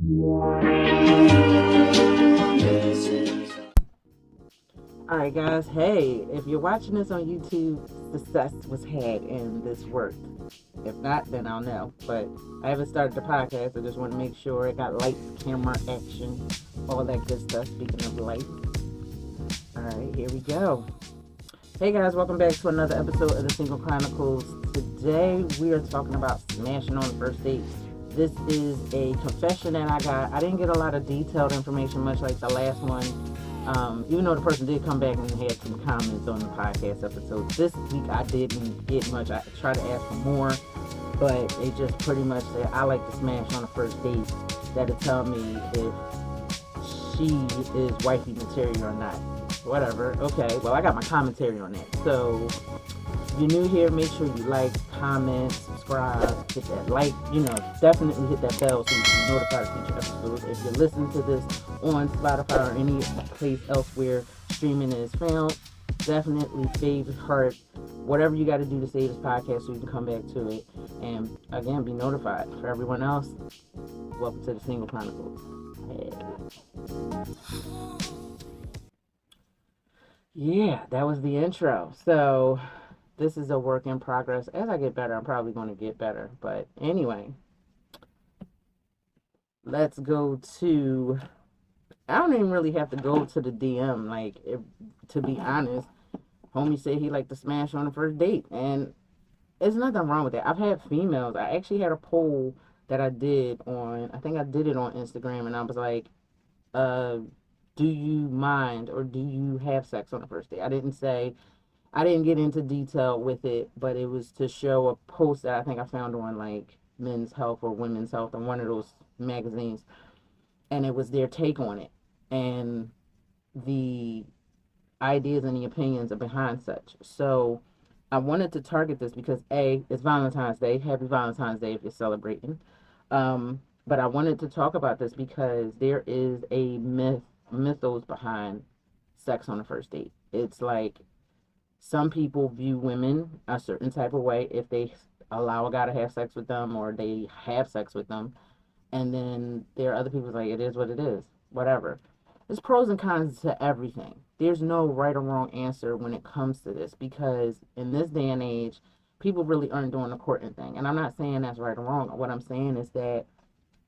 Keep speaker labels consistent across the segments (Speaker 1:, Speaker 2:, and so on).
Speaker 1: Alright guys, hey, if you're watching this on YouTube, success was had and this worked. If not, then I'll know. But I haven't started the podcast. I just want to make sure it got lights, camera, action, all that good stuff. Speaking of lights. Alright, here we go. Hey guys, welcome back to another episode of the Single Chronicles. Today we are talking about smashing on the first date. This is a confession that I got. I didn't get a lot of detailed information, much like the last one. Even though the person did come back and had some comments on the podcast episode. This week I didn't get much. I tried to ask for more, but they just pretty much said, I like to smash on the first date. That'll tell me if she is wifey material or not. Whatever. Okay, well, I got my commentary on that. So, if you're new here, make sure you like, comment, subscribe, hit that like, definitely hit that bell so you can be notified of future episodes. If you're listening to this on Spotify or any place else where streaming is found, definitely favorite, heart, whatever you got to do to save this podcast so you can come back to it. And again, be notified. For everyone else, welcome to the Single Chronicles. Hey. Yeah, that was the intro. So this is a work in progress. As I get better, I'm probably going to get better. But anyway, let's go to, I don't even really have to go to the DM. Like, to be honest, homie said he liked to smash on the first date. And there's nothing wrong with that. I've had females. I actually had a poll that I did on, I think I did it on Instagram. And I was like, do you mind or do you have sex on the first date? I didn't get into detail with it, but it was to show a post that I think I found on like Men's Health or Women's Health in one of those magazines, and it was their take on it and the ideas and the opinions are behind such. So I wanted to target this because it's Valentine's Day. Happy Valentine's Day if you're celebrating. But I wanted to talk about this because there is a mythos behind sex on the first date. It's like some people view women a certain type of way if they allow a guy to have sex with them or they have sex with them. And then there are other people like, it is what it is, whatever. There's pros and cons to everything. There's no right or wrong answer when it comes to this because in this day and age, people really aren't doing the courting thing. And I'm not saying that's right or wrong. What I'm saying is that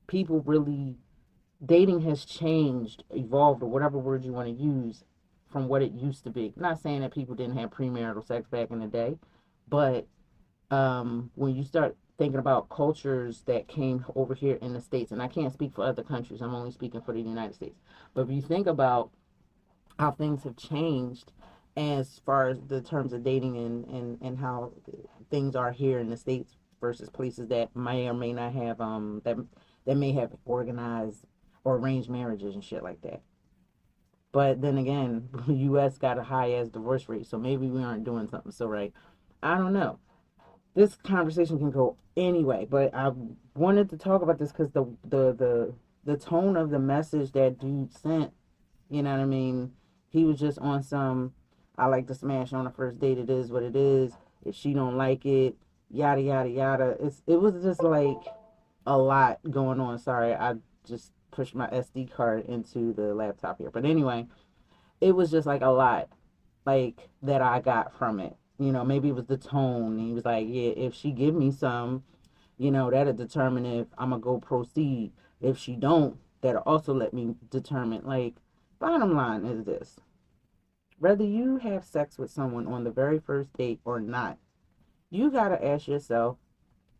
Speaker 1: people really, dating has changed, evolved, or whatever word you want to use from what it used to be. I'm not saying that people didn't have premarital sex back in the day, but when you start thinking about cultures that came over here in the States, and I can't speak for other countries, I'm only speaking for the United States. But if you think about how things have changed as far as the terms of dating and how things are here in the States versus places that may or may not have that may have organized or arranged marriages and shit like that. But then again, the U.S. got a high ass divorce rate, so maybe we aren't doing something so right. I don't know. This conversation can go anyway, but I wanted to talk about this because the tone of the message that dude sent, you know what I mean? He was just on some, I like to smash on the first date. It is what it is. If she don't like it, yada yada yada. It was just like a lot going on. Sorry, I just pushed my SD card into the laptop here. But anyway, it was just like a lot like that I got from it. Maybe it was the tone. He was like, yeah, if she give me some, that'll determine if I'm gonna go proceed. If she don't, that'll also let me determine. Like, bottom line is this. Whether you have sex with someone on the very first date or not, you gotta ask yourself,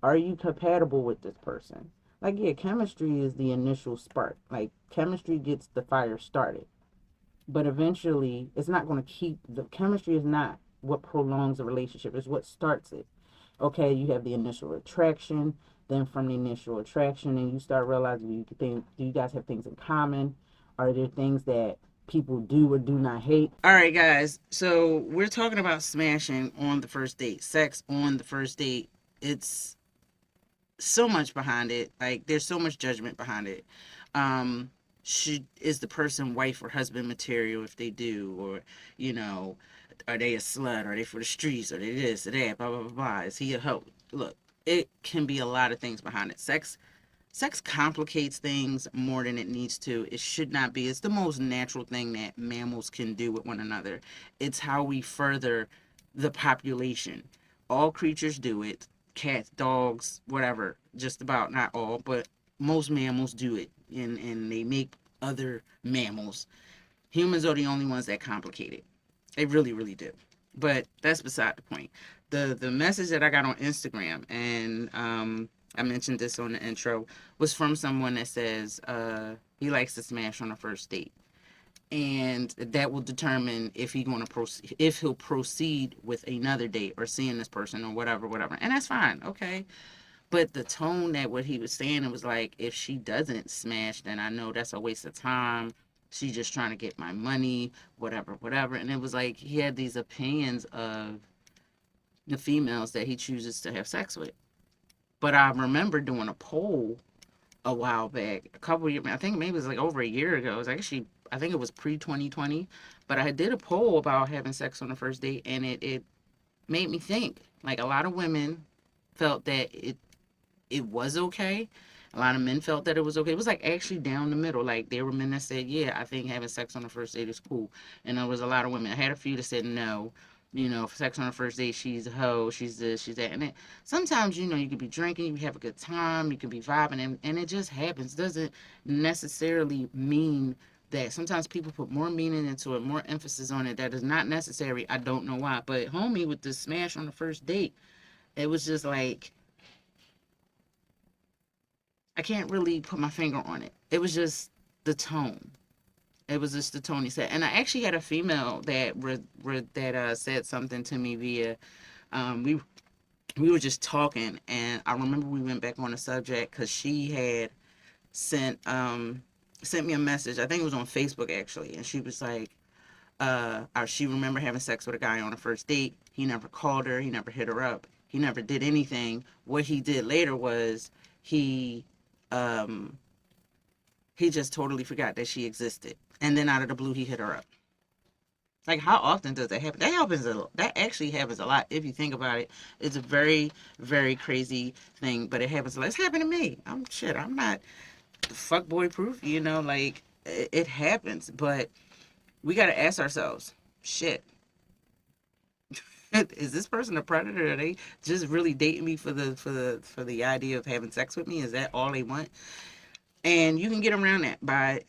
Speaker 1: are you compatible with this person? Like, yeah, chemistry is the initial spark. Like, chemistry gets the fire started. But eventually, it's not going to keep, the chemistry is not what prolongs a relationship. It's what starts it. Okay, you have the initial attraction. Then from the initial attraction, and you start realizing do you guys have things in common? Are there things that people do or do not hate? All right, guys. So we're talking about smashing on the first date, sex on the first date. It's so much behind it. Like, there's so much judgment behind it. Is the person wife or husband material if they do, or are they a slut, are they for the streets, are they this or that, blah blah blah blah. Is he a hoe? Look, it can be a lot of things behind it. Sex Sex complicates things more than it needs to. It should not be. It's the most natural thing that mammals can do with one another. It's how we further the population. All creatures do it. Cats, dogs, whatever. Just about, not all, but most mammals do it. And they make other mammals. Humans are the only ones that complicate it. They really, really do. But that's beside the point. The message that I got on Instagram, and I mentioned this on the intro, was from someone that says he likes to smash on a first date, and that will determine if if he'll proceed with another date or seeing this person or whatever, whatever. And that's fine, okay. But the tone that what he was saying, it was like, if she doesn't smash, then I know that's a waste of time. She's just trying to get my money, whatever, whatever. And it was like he had these opinions of the females that he chooses to have sex with. But I remember doing a poll a while back, a couple of years, I think maybe it was like over a year ago. It was actually, I think it was pre 2020. But I did a poll about having sex on the first date, and it made me think. Like, a lot of women felt that it was okay. A lot of men felt that it was okay. It was like actually down the middle. Like, there were men that said, yeah, I think having sex on the first date is cool. And there was a lot of women. I had a few that said no. Sex on the first date, she's a hoe, she's this, she's that. And sometimes, you could be drinking, you have a good time, you could be vibing, and it just happens. Doesn't necessarily mean that sometimes people put more meaning into it, more emphasis on it that is not necessary. I don't know why. But homie, with the smash on the first date, it was just like, I can't really put my finger on it. It was just the tone. It was just the tone he said. And I actually had a female that said something to me via we were just talking, and I remember we went back on the subject because she had sent sent me a message. I think it was on Facebook actually, and she was like, she remember having sex with a guy on a first date. He never called her. He never hit her up. He never did anything. What he did later was he um, he just totally forgot that she existed, and then out of the blue, he hit her up. Like, how often does that happen? That happens a lot. That actually happens a lot if you think about it. It's a very, very crazy thing, but it happens a lot. It's happened to me. I'm not fuckboy proof. Like, it happens, but we got to ask ourselves, shit, is this person a predator? Are they just really dating me for the idea of having sex with me? Is that all they want? And you can get around that by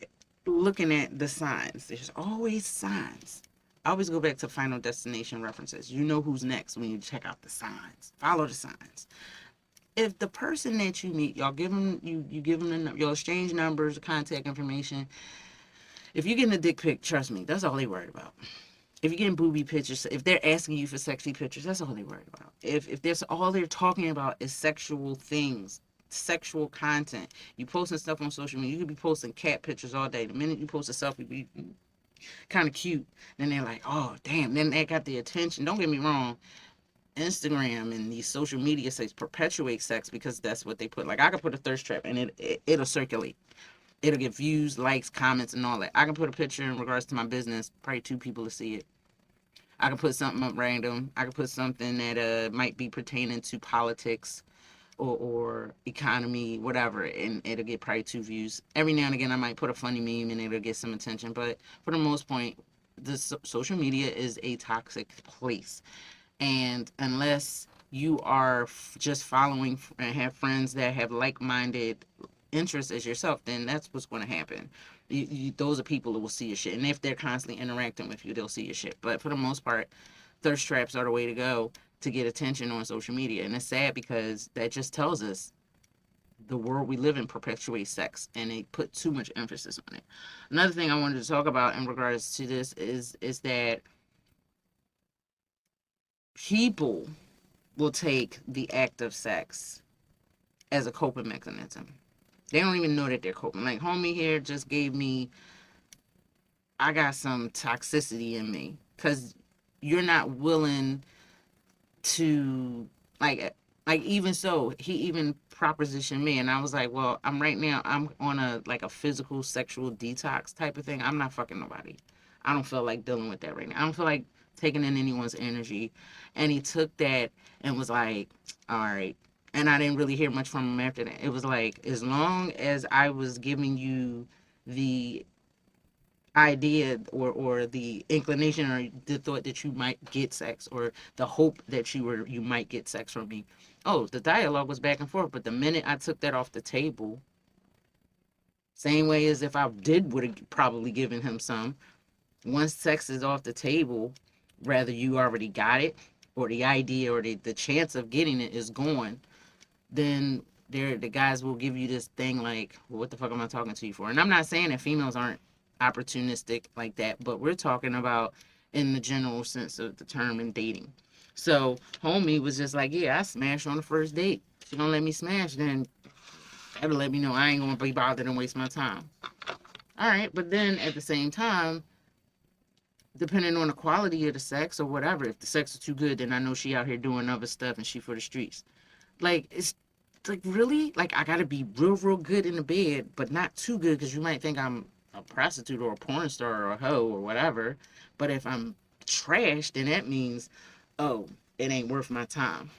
Speaker 1: looking at the signs. There's always signs. I always go back to Final Destination references. You know who's next when you check out the signs. Follow the signs. If the person that you meet, y'all give them you'll exchange numbers, contact information. If you're getting a dick pic, trust me, that's all they worried about. If you're getting booby pictures, if they're asking you for sexy pictures, that's all they're worried about. If there's all they're talking about is sexual things, sexual content, you posting stuff on social media, you could be posting cat pictures all day. The minute you post a selfie, be kind of cute, then they're like, oh damn, then that got the attention. Don't get me wrong, Instagram and these social media sites perpetuate sex because that's what they put. Like, I could put a thirst trap and it'll circulate. It'll get views, likes, comments, and all that. I can put a picture in regards to my business, probably 2 people to see it. I can put something up random. I can put something that might be pertaining to politics or economy, whatever, and it'll get probably 2 views. Every now and again, I might put a funny meme and it'll get some attention, but for the most point, the social media is a toxic place. And unless you are just following and have friends that have like-minded interests as yourself, then that's what's going to happen. Those are people who will see your shit, and if they're constantly interacting with you, they'll see your shit. But for the most part, thirst traps are the way to go to get attention on social media. And it's sad because that just tells us the world we live in perpetuates sex, and they put too much emphasis on it. Another thing I wanted to talk about in regards to this is that people will take the act of sex as a coping mechanism. They don't even know that they're coping. Like, homie here just gave me, I got some toxicity in me because you're not willing to, like even so, he even propositioned me, and I was like, well, I'm on a physical sexual detox type of thing. I'm not fucking nobody. I don't feel like dealing with that right now. I don't feel like taking in anyone's energy. And he took that and was like, all right, And I didn't really hear much from him after that. It was like, as long as I was giving you the idea or the inclination or the thought that you might get sex, or the hope that you might get sex from me, oh, the dialogue was back and forth. But the minute I took that off the table, same way as if I did would have probably given him some, once sex is off the table, rather you already got it, or the idea or the chance of getting it is gone, then the guys will give you this thing like, well, what the fuck am I talking to you for? And I'm not saying that females aren't opportunistic like that, but we're talking about in the general sense of the term in dating. So homie was just like, yeah, I smashed on the first date. If you don't let me smash, then that'll let me know I ain't gonna be bothered and waste my time. All right, but then at the same time, depending on the quality of the sex or whatever, if the sex is too good, then I know she out here doing other stuff and she for the streets. Like, it's like, really, like, I gotta be real good in the bed, but not too good, because you might think I'm a prostitute or a porn star or a hoe or whatever. But if I'm trash, then that means, oh, it ain't worth my time.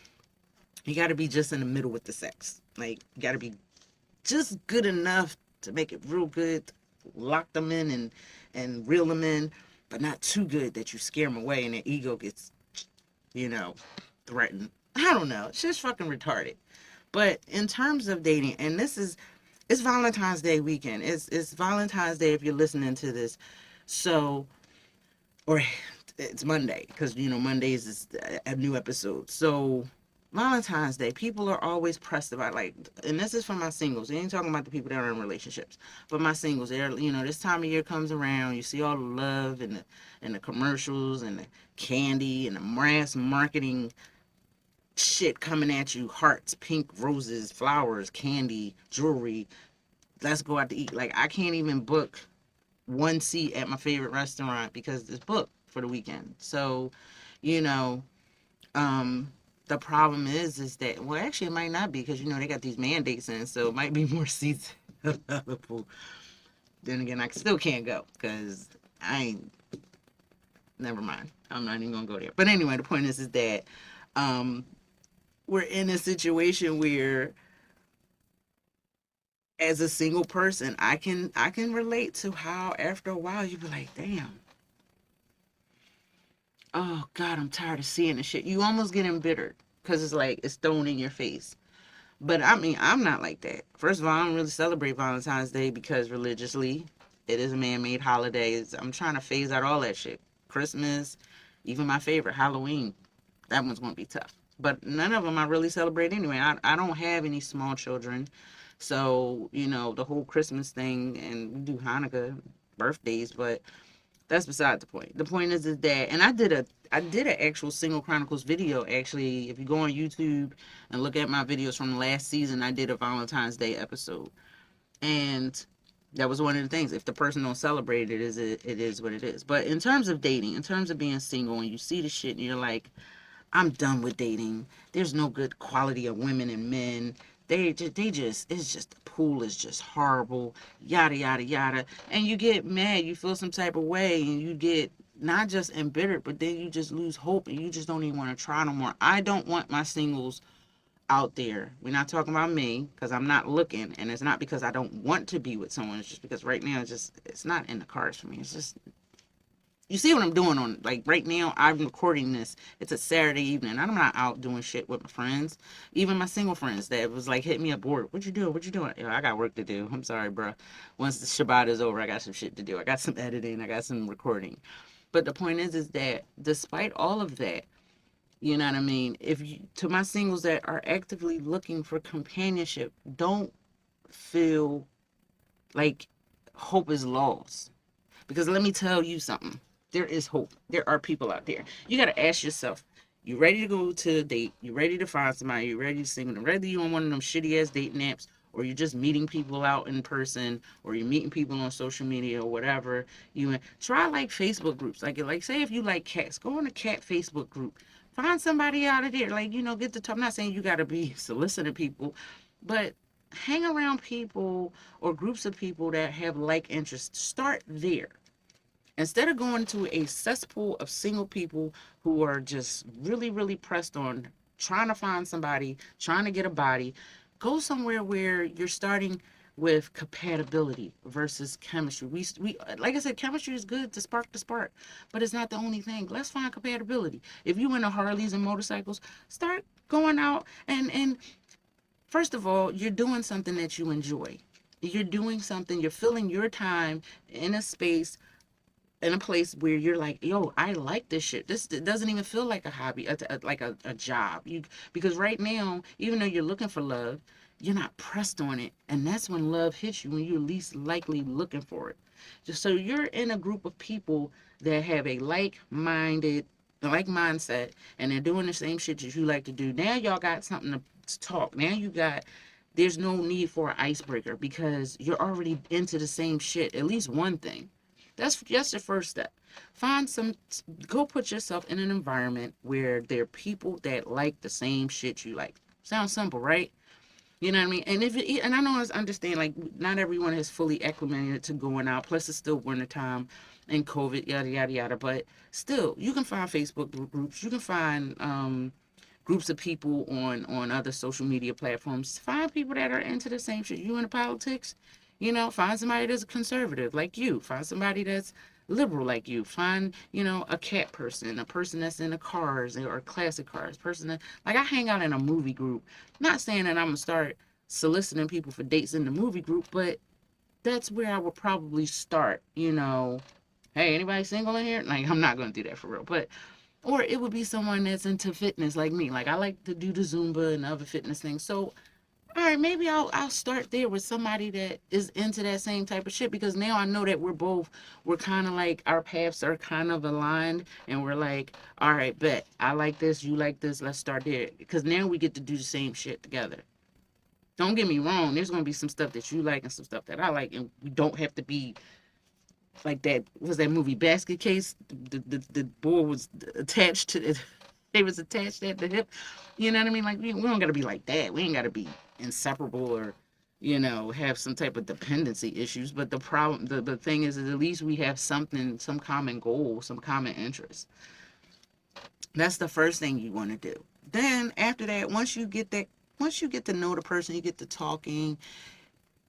Speaker 1: You gotta be just in the middle with the sex. Like, you gotta be just good enough to make it real good, lock them in and reel them in, but not too good that you scare them away and their ego gets, you know, threatened. I don't know. It's just fucking retarded. But in terms of dating, and it's Valentine's Day weekend. It's Valentine's Day if you're listening to this. So, or it's Monday, because Mondays is a new episode. So Valentine's Day, people are always pressed about, like, and this is for my singles. I ain't talking about the people that are in relationships, but my singles. They're, this time of year comes around, you see all the love and the commercials and the candy and the mass marketing shit coming at you: hearts, pink roses, flowers, candy, jewelry. Let's go out to eat. Like, I can't even book one seat at my favorite restaurant because it's booked for the weekend. So, you know, the problem is that, well, actually it might not be, because they got these mandates in, so it might be more seats available. Then again, I still can't go because I ain't. Never mind. I'm not even gonna go there. But anyway, the point is that we're in a situation where, as a single person, I can relate to how after a while you be like, damn, oh God, I'm tired of seeing this shit. You almost get embittered because it's like it's thrown in your face. But I mean, I'm not like that. First of all, I don't really celebrate Valentine's Day because religiously, it is a man-made holiday. I'm trying to phase out all that shit. Christmas, even my favorite, Halloween. That one's gonna be tough. But none of them I really celebrate anyway. I don't have any small children. So, the whole Christmas thing, and we do Hanukkah, birthdays, but that's beside the point. The point is that, and I did an actual Single Chronicles video. Actually, if you go on YouTube and look at my videos from last season, I did a Valentine's Day episode. And that was one of the things. If the person don't celebrate it, it is what it is. But in terms of dating, in terms of being single, and you see the shit and you're like, I'm done with dating. There's no good quality of women and men. It's just, the pool is just horrible, yada, yada, yada. And you get mad, you feel some type of way, and you get not just embittered, but then you just lose hope and you just don't even want to try no more. I don't want my singles out there. We're not talking about me, because I'm not looking, and it's not because I don't want to be with someone. It's just because right now it's not in the cards for me. It's just, you see what I'm doing on, like, right now, I'm recording this. It's a Saturday evening. I'm not out doing shit with my friends. Even my single friends that was like, hit me up, bored. What you doing? What you doing? I got work to do. I'm sorry, bro. Once the Shabbat is over, I got some shit to do. I got some editing. I got some recording. But the point is that despite all of that, you know what I mean? To my singles that are actively looking for companionship, don't feel like hope is lost. Because let me tell you something. There is hope. There are people out there. You got to ask yourself, you ready to go to a date? You ready to find somebody? You ready to sing with them? Whether you on one of them shitty ass dating apps, or you're just meeting people out in person, or you're meeting people on social media or whatever, you try, like, Facebook groups. Like say if you like cats, go on a cat Facebook group. Find somebody out of there. Like, get to talk. I'm not saying you got to be soliciting people, but hang around people or groups of people that have like interests. Start there. Instead of going to a cesspool of single people who are just really, really pressed on trying to find somebody, trying to get a body, go somewhere where you're starting with compatibility versus chemistry. We like I said, chemistry is good to spark the spark, but it's not the only thing. Let's find compatibility. If you into Harleys and motorcycles, start going out and first of all, you're doing something that you enjoy. You're doing something, you're filling your time in a space, in a place where you're like, yo, I like this shit. This it doesn't even feel like a hobby, like a job. You because right now, even though you're looking for love, you're not pressed on it, and that's when love hits you when you're least likely looking for it. Just so you're in a group of people that have a like mindset, and they're doing the same shit that you like to do. Now y'all got something to talk. Now you got. There's no need for an icebreaker because you're already into the same shit. At least one thing. That's the first step. Find some, go put yourself in an environment where there are people that like the same shit you like. Sounds simple, right? You know what I mean? And and I know I understand like not everyone has fully acclimated to going out. Plus it's still winter time and COVID, yada yada yada. But still, you can find Facebook groups. You can find groups of people on other social media platforms. Find people that are into the same shit. You into politics? Find somebody that's conservative like you. Find somebody that's liberal like you. Find, a cat person, a person that's into cars or classic cars, person that like I hang out in a movie group. Not saying that I'm gonna start soliciting people for dates in the movie group, but that's where I would probably start. Hey, anybody single in here? Like I'm not gonna do that for real. But or it would be someone that's into fitness like me. Like I like to do the Zumba and other fitness things. So, all right, maybe I'll start there with somebody that is into that same type of shit because now I know that we're kind of like our paths are kind of aligned and we're like, all right, bet I like this, you like this, let's start there because now we get to do the same shit together. Don't get me wrong, there's gonna be some stuff that you like and some stuff that I like, and we don't have to be like that. Was that movie Basket Case? The boy was attached to it. They was attached at the hip. You know what I mean? Like we don't gotta be like that. We ain't gotta be inseparable or have some type of dependency issues. But the problem, the thing is at least we have something, some common goal, some common interest. That's the first thing you want to do. Then after that, once you get to know the person, you get to talking,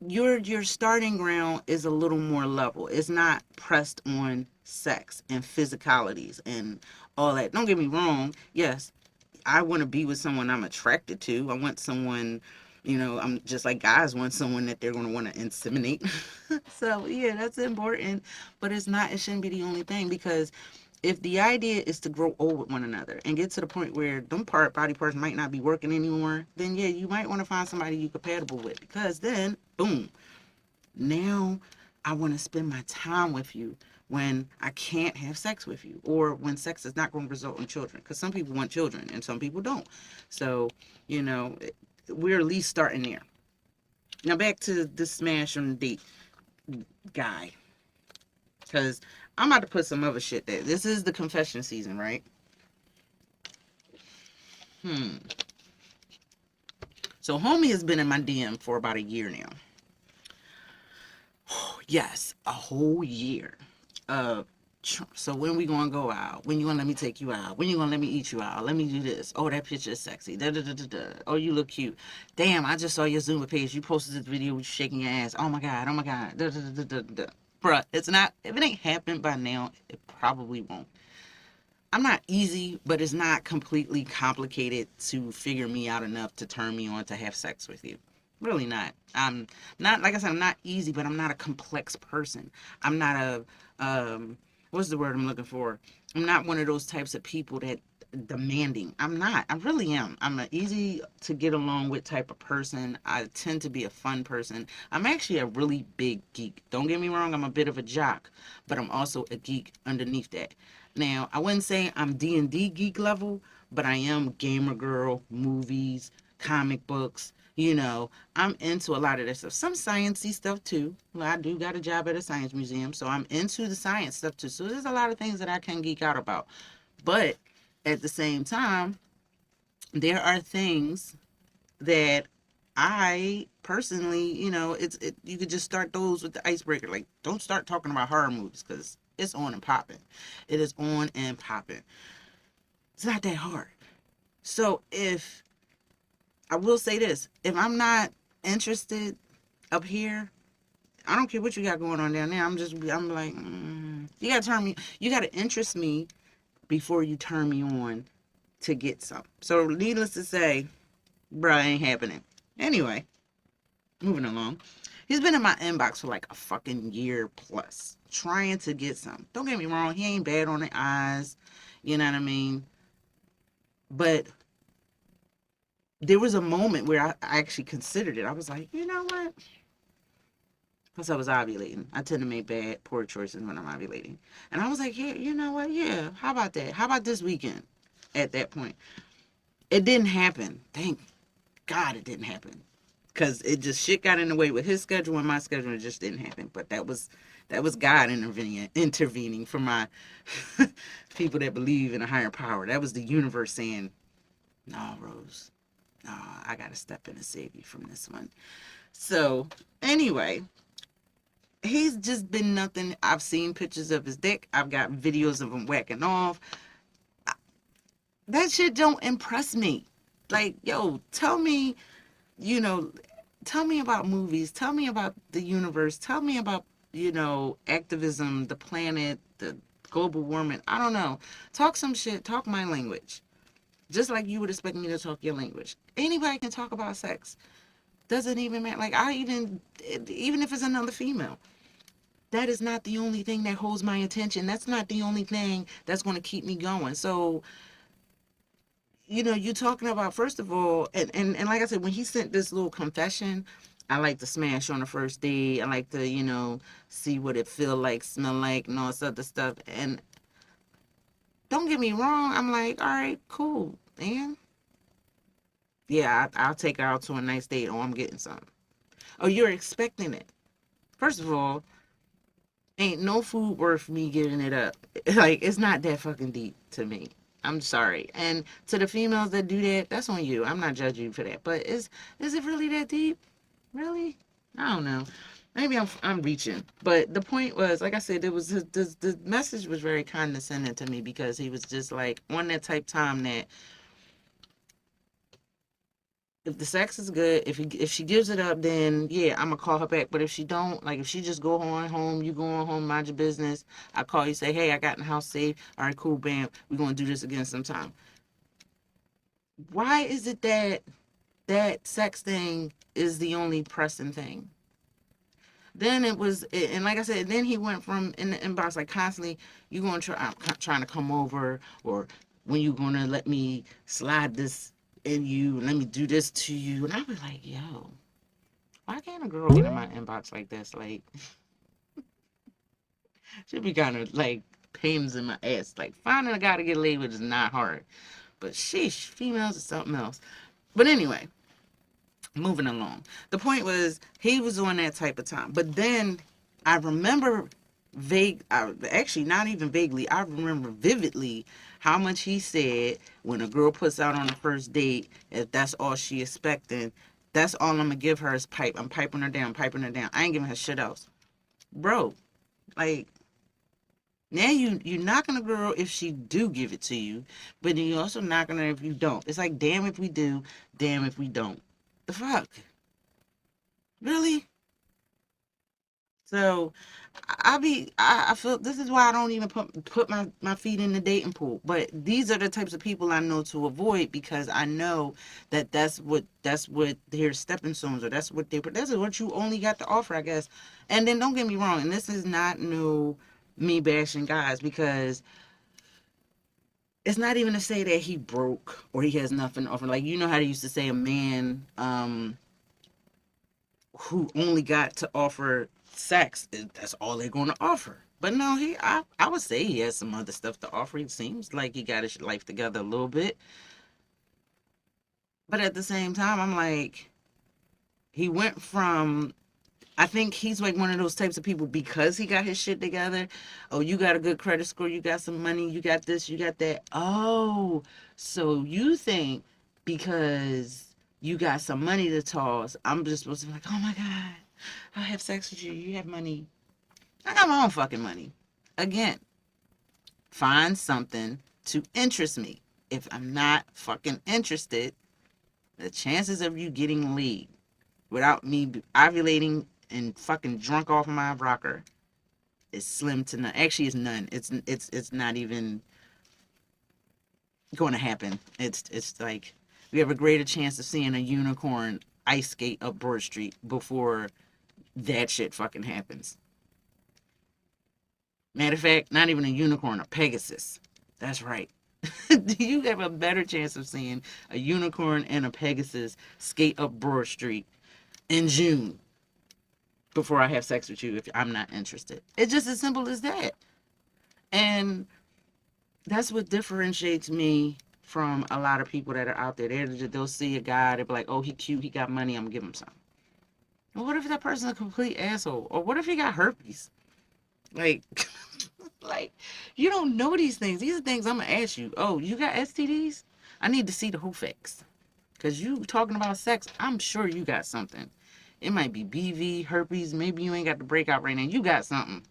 Speaker 1: your starting ground is a little more level. It's not pressed on sex and physicalities and all that. Don't get me wrong. Yes, I want to be with someone I'm attracted to. I want someone, I'm just like guys want someone that they're going to want to inseminate. So, yeah, that's important. But it shouldn't be the only thing because if the idea is to grow old with one another and get to the point where them body parts might not be working anymore, then yeah, you might want to find somebody you're compatible with because then, boom, now I want to spend my time with you when I can't have sex with you or when sex is not going to result in children because some people want children and some people don't. So, you know, we're at least starting there. Now back to the smash on the date guy because I'm about to put some other shit there. This is the confession season, right? So homie has been in my DM for about a year now. Yes, a whole year. So when we gonna go out? When you gonna let me take you out? When you gonna let me eat you out? Let me do this. Oh, that picture is sexy. Da da da da da. Oh, you look cute. Damn, I just saw your Zumba page. You posted this video with you shaking your ass. Oh my god. Oh my god. Da da da da da. Bruh, it's not. If it ain't happened by now, it probably won't. I'm not easy, but it's not completely complicated to figure me out enough to turn me on to have sex with you. Really not. I'm not, like I said, I'm not easy, but I'm not a complex person. I'm not what's the word I'm looking for? I'm not one of those types of people that demanding. I'm not. I really am. I'm an easy to get along with type of person. I tend to be a fun person. I'm actually a really big geek. Don't get me wrong, I'm a bit of a jock, but I'm also a geek underneath that. Now, I wouldn't say I'm D&D geek level, but I am gamer girl, movies, comic books. I'm into a lot of that stuff. Some sciencey stuff too. Well, I do got a job at a science museum, so I'm into the science stuff too. So there's a lot of things that I can geek out about. But at the same time, there are things that I personally, you could just start those with the icebreaker. Like, don't start talking about horror movies because it's on and popping. It is on and popping. It's not that hard. So if I will say this, if I'm not interested up here, I don't care what you got going on down there. I'm like, you gotta you gotta interest me before you turn me on to get some. So needless to say, bruh, ain't happening. Anyway, moving along. He's been in my inbox for like a fucking year plus, trying to get some. Don't get me wrong, he ain't bad on the eyes, you know what I mean? But there was a moment where I actually considered it. I was like, you know what? Plus, I was ovulating. I tend to make poor choices when I'm ovulating. And I was like, yeah, you know what? Yeah, how about that? How about this weekend? At that point, it didn't happen. Thank God it didn't happen. Because it just shit got in the way with his schedule and my schedule. It just didn't happen. But that was God intervening for my people that believe in a higher power. That was the universe saying, no, Rose, no, I got to step in and save you from this one. So, anyway, he's just been nothing. I've seen pictures of his dick. I've got videos of him whacking off. That shit don't impress me. Like, yo, tell me, you know, tell me about movies. Tell me about the universe. Tell me about, activism, the planet, the global warming. I don't know. Talk some shit. Talk my language. Just like you would expect me to talk your language. Anybody can talk about sex. Doesn't even matter. Like, even if it's another female. That is not the only thing that holds my attention. That's not the only thing that's going to keep me going. So, you're talking about, first of all, and like I said, when he sent this little confession, I like to smash on the first date. I like to, see what it feel like, smell like, and all this other stuff. And don't get me wrong, I'm like, all right, cool. And yeah, I'll take her out to a nice date, or I'm getting some. Oh, you're expecting it. First of all, ain't no food worth me giving it up. Like, it's not that fucking deep to me. I'm sorry. And to the females that do that, that's on you. I'm not judging you for that. But is it really that deep? Really? I don't know. Maybe I'm reaching. But the point was, like I said, it was the message was very condescending to me, because he was just like on that type time that if the sex is good, if she gives it up, then yeah, I'm gonna call her back. But if she don't, like if she just go on home, you go on home, mind your business. I call you, say, hey, I got in the house safe. All right, cool, bam. We're gonna do this again sometime. Why is it that sex thing is the only pressing thing? Then it was, and like I said, then he went from in the inbox like constantly, you gonna try, I'm trying to come over, or when you gonna let me slide this in you, and let me do this to you, and I was like, yo, why can't a girl get in my inbox like this? Like, should be kind of like pains in my ass. Like, finding a guy to get laid with is not hard, but sheesh, females is something else. But anyway, moving along. The point was, he was on that type of time. But then I remember actually not even vaguely, I remember vividly how much he said when a girl puts out on the first date, if that's all she expecting, that's all I'm gonna give her is pipe. I'm piping her down, piping her down. I ain't giving her shit else. Bro, like, now you knocking a girl if she do give it to you, but then you also knocking her if you don't. It's like, damn if we do, damn if we don't. The fuck? Really? So I feel this is why I don't even put my feet in the dating pool. But these are the types of people I know to avoid, because I know that that's what their stepping stones, or that's what you only got to offer, I guess. And then don't get me wrong, and this is not no me bashing guys, because it's not even to say that he broke or he has nothing to offer. Like, how they used to say a man who only got to offer sex, that's all they're going to offer. But no, I would say he has some other stuff to offer. He seems like he got his life together a little bit. But at the same time, I'm like, he went from, I think he's like one of those types of people, because he got his shit together. Oh, you got a good credit score, you got some money, you got this, you got that. Oh, so you think because you got some money to toss, I'm just supposed to be like, oh my God, I have sex with you, you have money. I got my own fucking money. Again, find something to interest me. If I'm not fucking interested, the chances of you getting laid without me ovulating and fucking drunk off my rocker is slim to none. Actually, it's none. It's not even going to happen. It's like we have a greater chance of seeing a unicorn ice skate up Broad Street before that shit fucking happens. Matter of fact, not even a unicorn, a Pegasus. That's right. You have a better chance of seeing a unicorn and a Pegasus skate up Broad Street in June before I have sex with you if I'm not interested. It's just as simple as that. And that's what differentiates me from a lot of people that are out there. They'll see a guy, they'll be like, oh, he cute, he got money, I'm gonna give him some. Well, what if that person's a complete asshole? Or what if he got herpes? Like, like, you don't know these things. These are things I'm gonna ask you. Oh, you got STDs? I need to see the whole facts. Cause you talking about sex, I'm sure you got something. It might be BV, herpes, maybe you ain't got the breakout right now. You got something.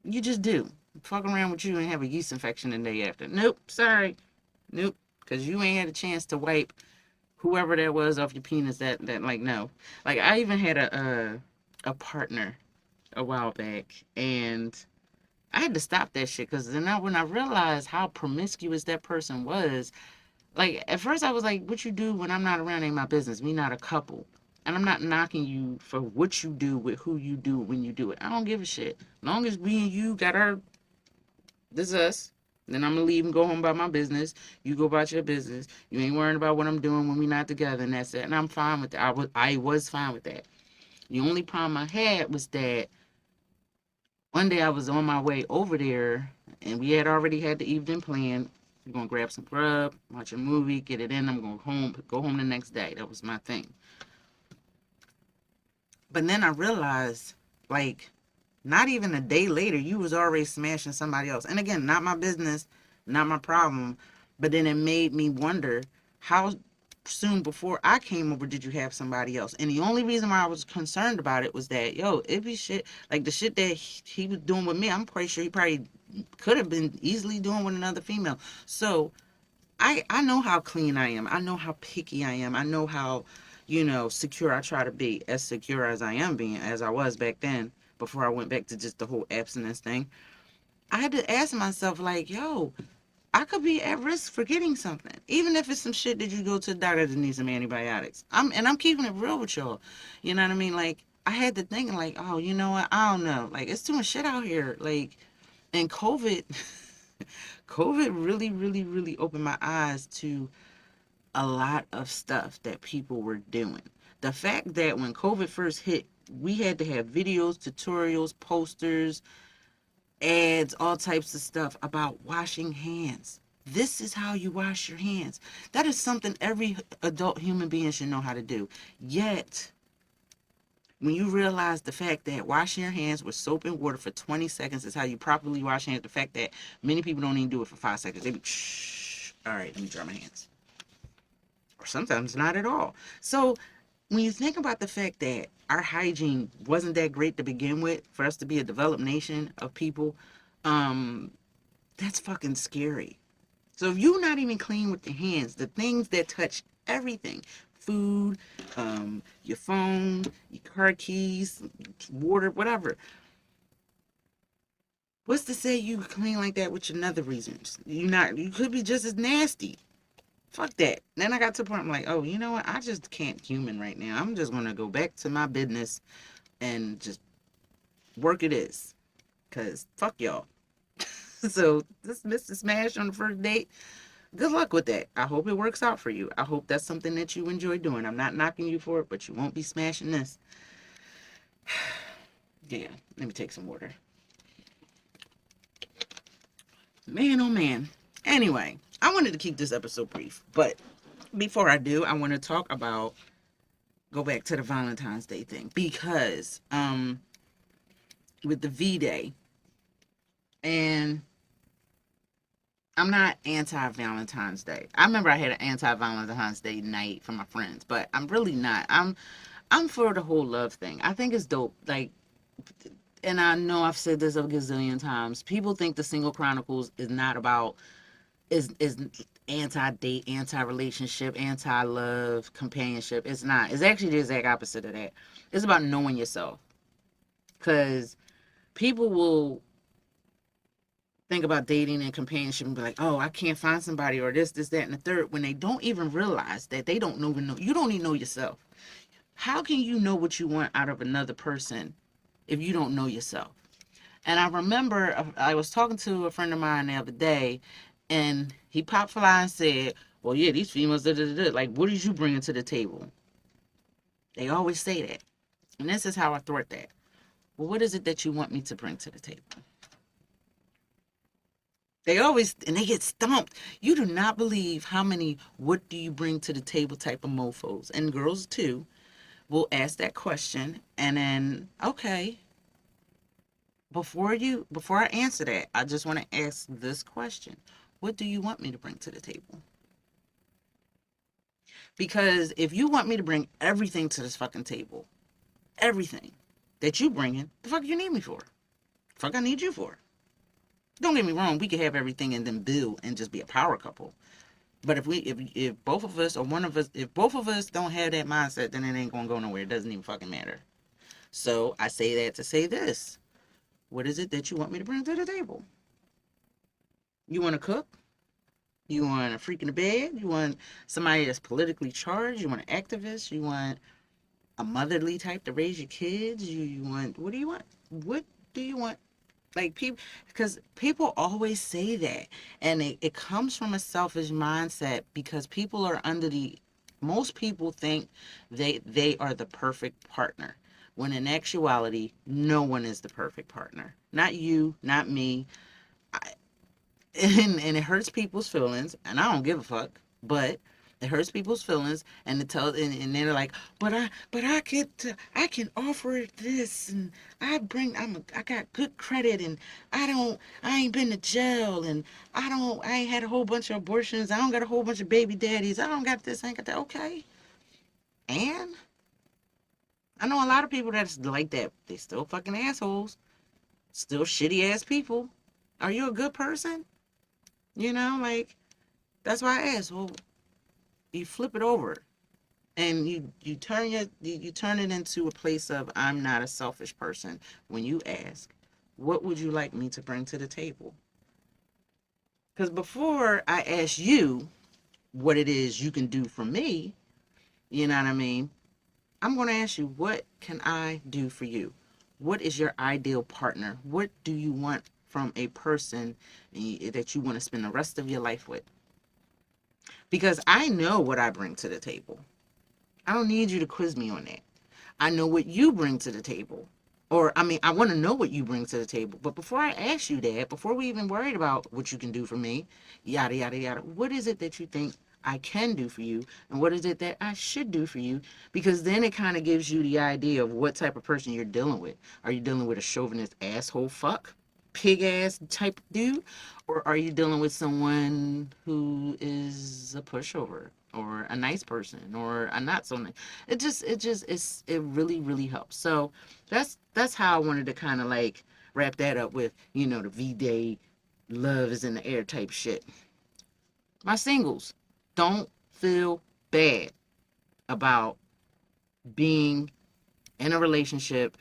Speaker 1: You just do. Fuck around with you and have a yeast infection the day after. Nope, sorry. Nope. Cause you ain't had a chance to wipe whoever that was off your penis that like no. Like I even had a partner a while back and I had to stop that shit because then when I realized how promiscuous that person was, like at first I was like, what you do when I'm not around ain't my business. We not a couple. And I'm not knocking you for what you do with who you do when you do it. I don't give a shit. As long as we and you got our, this is us. Then I'm gonna leave and go home about my business. You go about your business. You ain't worrying about what I'm doing when we not together, and that's it. And I'm fine with that. I was fine with that. The only problem I had was that one day I was on my way over there, and we had already had the evening planned. We're gonna grab some grub, watch a movie, get it in. I'm gonna go home the next day. That was my thing. But then I realized, like, not even a day later, you was already smashing somebody else. And again, not my business, not my problem. But then it made me wonder how soon before I came over did you have somebody else? And the only reason why I was concerned about it was that, yo, it be shit like the shit that he was doing with me. I'm pretty sure he probably could have been easily doing with another female. So I know how clean I am. I know how picky I am. I know how, secure I try to be, as secure as I am being, as I was back then, before I went back to just the whole abstinence thing. I had to ask myself, like, yo, I could be at risk for getting something. Even if it's some shit that you go to the doctor that needs some antibiotics. I'm keeping it real with y'all. You know what I mean? Like, I had to think, like, oh, you know what? I don't know. Like, it's too much shit out here. Like, and COVID, COVID really, really, really opened my eyes to a lot of stuff that people were doing. The fact that when COVID first hit, we had to have videos, tutorials, posters, ads, all types of stuff about washing hands. This is how you wash your hands. That is something every adult human being should know how to do. Yet, when you realize the fact that washing your hands with soap and water for 20 seconds is how you properly wash your hands, the fact that many people don't even do it for 5 seconds. They be, shh, all right, let me dry my hands. Or sometimes not at all. So when you think about the fact that our hygiene wasn't that great to begin with, for us to be a developed nation of people, um, that's fucking scary. So if you're not even clean with your hands, the things that touch everything, food, your phone, your car keys, water, whatever. What's to say you clean like that with your nether regions? You could be just as nasty. Fuck that. Then I got to the point I'm like, oh, you know what? I just can't human right now. I'm just gonna go back to my business and just work it is. Cause fuck y'all. So this Mr. Smash on the first date, good luck with that. I hope it works out for you. I hope that's something that you enjoy doing. I'm not knocking you for it, but you won't be smashing this. Yeah, let me take some water. Man, oh man. Anyway, I wanted to keep this episode brief, but before I do, I want to talk about, go back to the Valentine's Day thing, because with the V-Day, and I'm not anti-Valentine's Day. I remember I had an anti-Valentine's Day night for my friends, but I'm really not. I'm for the whole love thing. I think it's dope. Like, and I know I've said this a gazillion times. People think the Single Chronicles is not about is anti-date, anti-relationship, anti-love, companionship. It's not. It's actually the exact opposite of that. It's about knowing yourself. Because people will think about dating and companionship and be like, oh, I can't find somebody or this, that, and the third, when they don't even realize that they don't even know. You don't even know yourself. How can you know what you want out of another person if you don't know yourself? And I remember I was talking to a friend of mine the other day, and he popped fly and said, well, yeah, these females, da, da, da, da. Like, what did you bring to the table? They always say that. And this is how I thought that. Well, what is it that you want me to bring to the table? They always, and they get stumped. You do not believe how many what do you bring to the table type of mofos, and girls too, will ask that question. And then, okay, before I answer that, I just want to ask this question. What do you want me to bring to the table? Because if you want me to bring everything to this fucking table, everything that you bringing, the fuck you need me for? The fuck I need you for? Don't get me wrong, we could have everything and then build and just be a power couple. But if both of us or one of us, if both of us don't have that mindset, then it ain't gonna go nowhere. It doesn't even fucking matter. So I say that to say this. What is it that you want me to bring to the table? You want to cook? You want a freak in the bed? You want somebody that's politically charged? You want an activist? You want a motherly type to raise your kids? You want, what do you want? What do you want? Like, people, because people always say that, and it comes from a selfish mindset, because people are under the, most people think they are the perfect partner, when in actuality no one is the perfect partner. Not you, not me. I, and it hurts people's feelings, and I don't give a fuck. But it hurts people's feelings, and it tells, and they're like, I can offer this, and I got good credit, and I ain't been to jail, and I ain't had a whole bunch of abortions, I don't got a whole bunch of baby daddies, I don't got this, I ain't got that. Okay, and I know a lot of people that's like that. They still fucking assholes, still shitty ass people. Are you a good person? Like, that's why I asked. Well, you flip it over, and you turn it into a place of, I'm not a selfish person. When you ask, what would you like me to bring to the table? Because before I ask you what it is you can do for me, you know what I mean, I'm going to ask you, what can I do for you? What is your ideal partner? What do you want from a person that you want to spend the rest of your life with? Because I know what I bring to the table. I don't need you to quiz me on that. I know what you bring to the table. Or, I mean, I want to know what you bring to the table. But before I ask you that, before we even worried about what you can do for me, yada, yada, yada, what is it that you think I can do for you? And what is it that I should do for you? Because then it kind of gives you the idea of what type of person you're dealing with. Are you dealing with a chauvinist asshole fuck? Pig ass type dude, or are you dealing with someone who is a pushover or a nice person or a not so nice? It really really helps. So that's how I wanted to kind of like wrap that up with, the V-Day love is in the air type shit. My singles, don't feel bad about being in a relationship,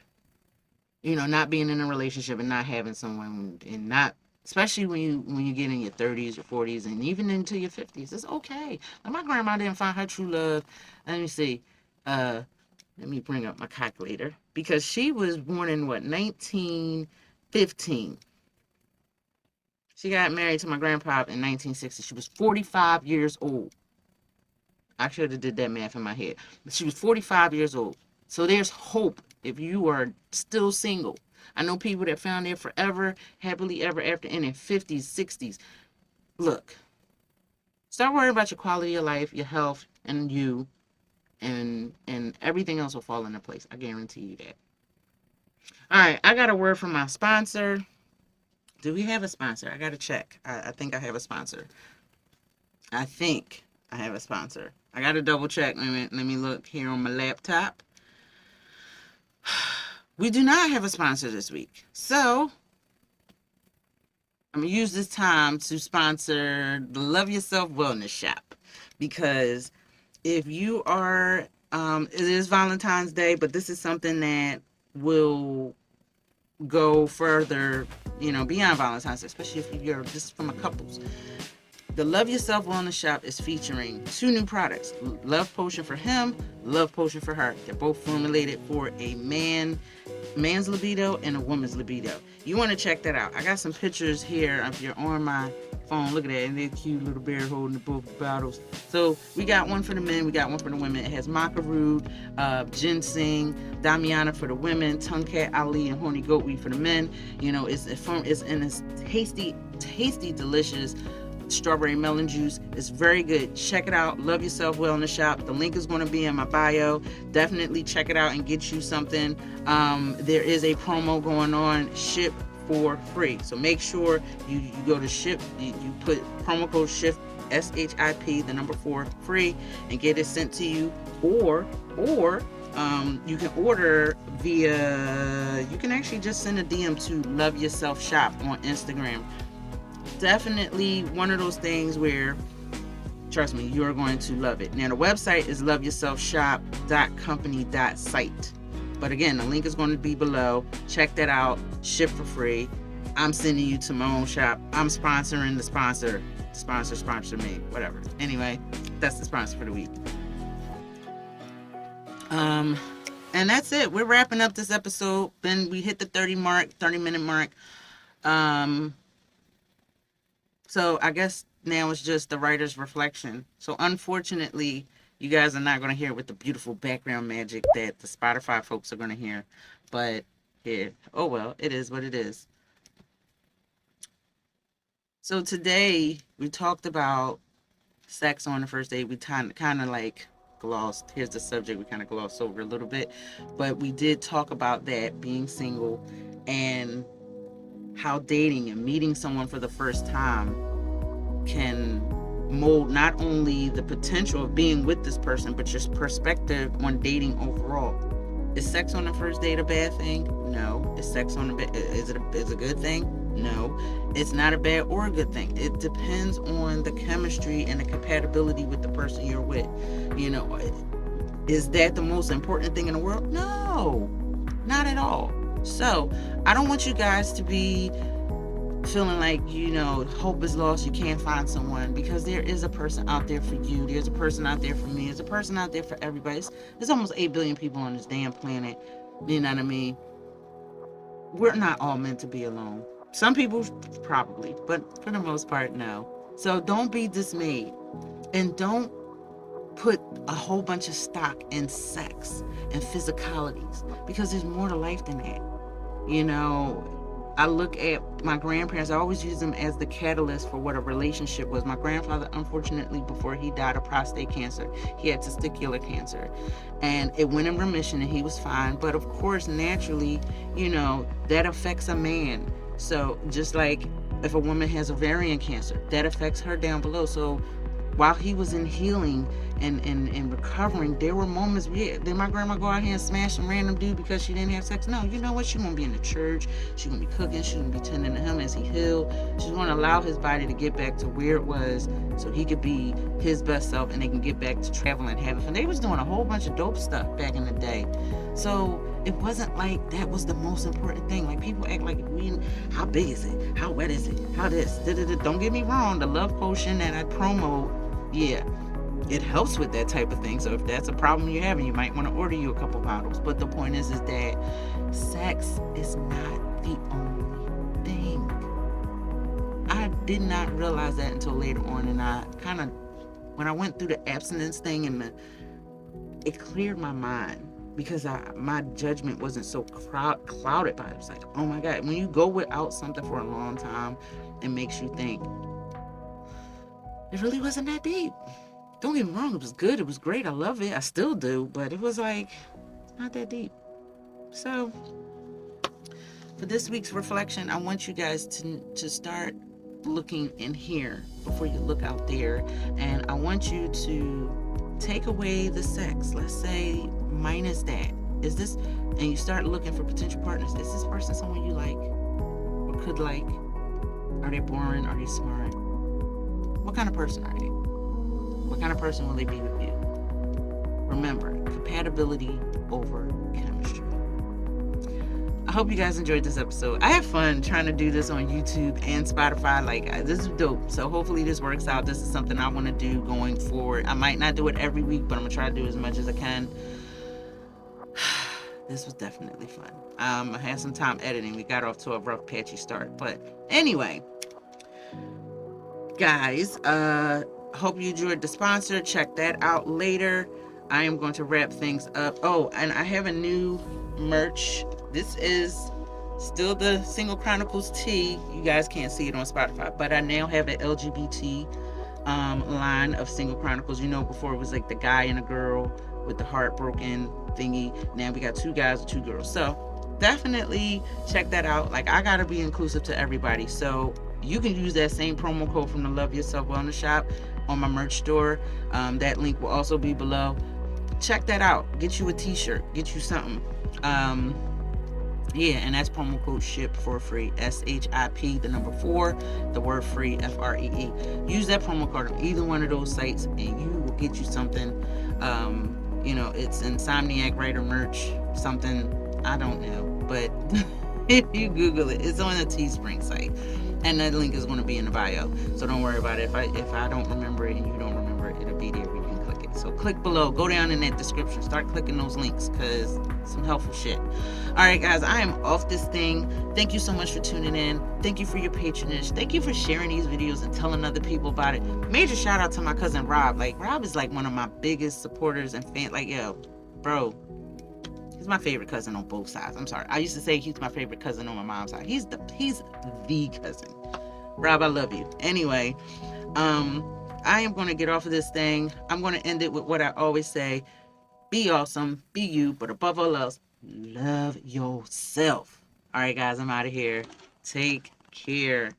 Speaker 1: not being in a relationship and not having someone, and not, especially when you get in your 30s, your 40s, and even into your 50s. It's okay. Like, my grandma didn't find her true love. Let me see. Let me bring up my calculator, because she was born in what, 1915. She got married to my grandpa in 1960. She was 45 years old. I should have did that math in my head. But she was 45 years old. So there's hope if you are still single. I know people that found their forever, happily ever after in their 50s, 60s. Look, start worrying about your quality of life, your health, and you, and everything else will fall into place. I guarantee you that. All right, I got a word from my sponsor. Do we have a sponsor? I got to check. I think I have a sponsor. I think I have a sponsor. I got to double check. Let me look here on my laptop. We do not have a sponsor this week. So, I'm going to use this time to sponsor the Love Yourself Wellness Shop, because if you are, it is Valentine's Day, but this is something that will go further, beyond Valentine's Day, especially if you're just from a couples. The Love Yourself Wellness Shop is featuring 2 new products: Love Potion for him, Love Potion for her. They're both formulated for a man's libido and a woman's libido. You want to check that out. I got some pictures here if you're on my phone. Look at that, and they're cute little bear holding both bottles. So we got one for the men, we got one for the women. It has maca root, ginseng, damiana for the women, tongue ali, and horny goatweed for the men. It's in this tasty, delicious strawberry melon juice. It's very good. Check it out. Love Yourself Wellness Shop. The link is going to be in my bio. Definitely check it out and get you something. There is a promo going on, ship for free. So make sure you go to ship, you put promo code SHIP, SHIP, the number 4, free, and get it sent to you. Or you can order via, you can actually just send a DM to Love Yourself Shop on Instagram. Definitely one of those things where, trust me, you're going to love it. Now the website is loveyourselfshop.company.site. But again, the link is going to be below. Check that out. Ship for free. I'm sending you to my own shop. I'm sponsoring the sponsor. Sponsor me. Whatever. Anyway, that's the sponsor for the week. And that's it. We're wrapping up this episode. Then we hit the 30-minute mark. So I guess now it's just the writer's reflection. So unfortunately, you guys are not going to hear with the beautiful background magic that the Spotify folks are going to hear. But here, oh well, it is what it is. So today we talked about sex on the first date. We kind of like glossed. Here's the subject we kind of glossed over a little bit. But we did talk about that, being single, and how dating and meeting someone for the first time can mold not only the potential of being with this person, but your perspective on dating overall. Is sex on the first date a bad thing? No. Is sex on is it a good thing? No. It's not a bad or a good thing. It depends on the chemistry and the compatibility with the person you're with. Is that the most important thing in the world? No, not at all. So I don't want you guys to be feeling like, hope is lost, you can't find someone, because there is a person out there for you. There's a person out there for me. There's a person out there for everybody. There's almost 8 billion people on this damn planet. You know what I mean? We're not all meant to be alone. Some people probably, but for the most part, no. So don't be dismayed, and don't put a whole bunch of stock in sex and physicalities, because there's more to life than that. I look at my grandparents. I always use them as the catalyst for what a relationship was. My grandfather, unfortunately, before he died of prostate cancer, he had testicular cancer, and it went in remission and he was fine. But of course, naturally, that affects a man. So just like if a woman has ovarian cancer, that affects her down below. So while he was in healing and recovering, there were moments where did my grandma go out here and smash some random dude because she didn't have sex? No, you know what? She's going to be in the church. She's going to be cooking. She's going to be tending to him as he healed. She's going to allow his body to get back to where it was so he could be his best self, and they can get back to traveling and having fun. They was doing a whole bunch of dope stuff back in the day. So it wasn't like that was the most important thing. Like, people act like, how big is it? How wet is it? How this? Don't get me wrong. The love potion that I promote, yeah, it helps with that type of thing. So if that's a problem you're having, you might want to order you a couple bottles. But the point is that sex is not the only thing. I did not realize that until later on, and I kind of, when I went through the abstinence thing, and it cleared my mind, because my judgment wasn't so clouded by it. It was like, oh my God, when you go without something for a long time, it makes you think, it really wasn't that deep. Don't get me wrong, it was good, it was great, I love it, I still do, but it was like, not that deep. So, for this week's reflection, I want you guys to start looking in here before you look out there, and I want you to take away the sex. Let's say minus that. Is this, and you start looking for potential partners. Is this person someone you like or could like? Are they boring? Are they smart? What kind of person are they? What kind of person will they be with you? Remember, compatibility over chemistry. I hope you guys enjoyed this episode. I have fun trying to do this on YouTube and Spotify. Like, this is dope. So hopefully this works out. This is something I want to do going forward. I might not do it every week, but I'm going to try to do as much as I can. This was definitely fun. I had some time editing. We got off to a rough, patchy start. But anyway, guys, hope you enjoyed the sponsor. Check that out later. I am going to wrap things up. Oh, and I have a new merch. This is still the Single Chronicles tee. You guys can't see it on Spotify, but I now have an LGBT line of Single Chronicles. You know, before it was like the guy and a girl with the heartbroken thingy. Now we got 2 guys and 2 girls. So definitely check that out. Like, I gotta be inclusive to everybody. So you can use that same promo code from the Love Yourself Wellness Shop on my merch store. That link will also be below. Check that out. Get you a t-shirt. Get you something. Yeah, and that's promo code SHIP for free. SHIP, the number 4, the word free, FREE. Use that promo code on either one of those sites, and you will get you something. You know, it's Insomniac Writer merch, something, I don't know, but if you Google it, it's on the Teespring site, and that link is going to be in the bio. So don't worry about it. If I don't remember it and you don't remember it, it'll be there. You can click it. So click below. Go down in that description. Start clicking those links, because some helpful shit. All right, guys, I am off this thing. Thank you so much for tuning in. Thank you for your patronage. Thank you for sharing these videos and telling other people about it. Major shout out to my cousin Rob. Like, Rob is like one of my biggest supporters and fan. Like, yo, bro, he's my favorite cousin on both sides. I'm sorry. I used to say he's my favorite cousin on my mom's side. He's the cousin. Rob, I love you. Anyway, I am going to get off of this thing. I'm going to end it with what I always say. Be awesome, be you, but above all else, love yourself. All right, guys, I'm out of here. Take care.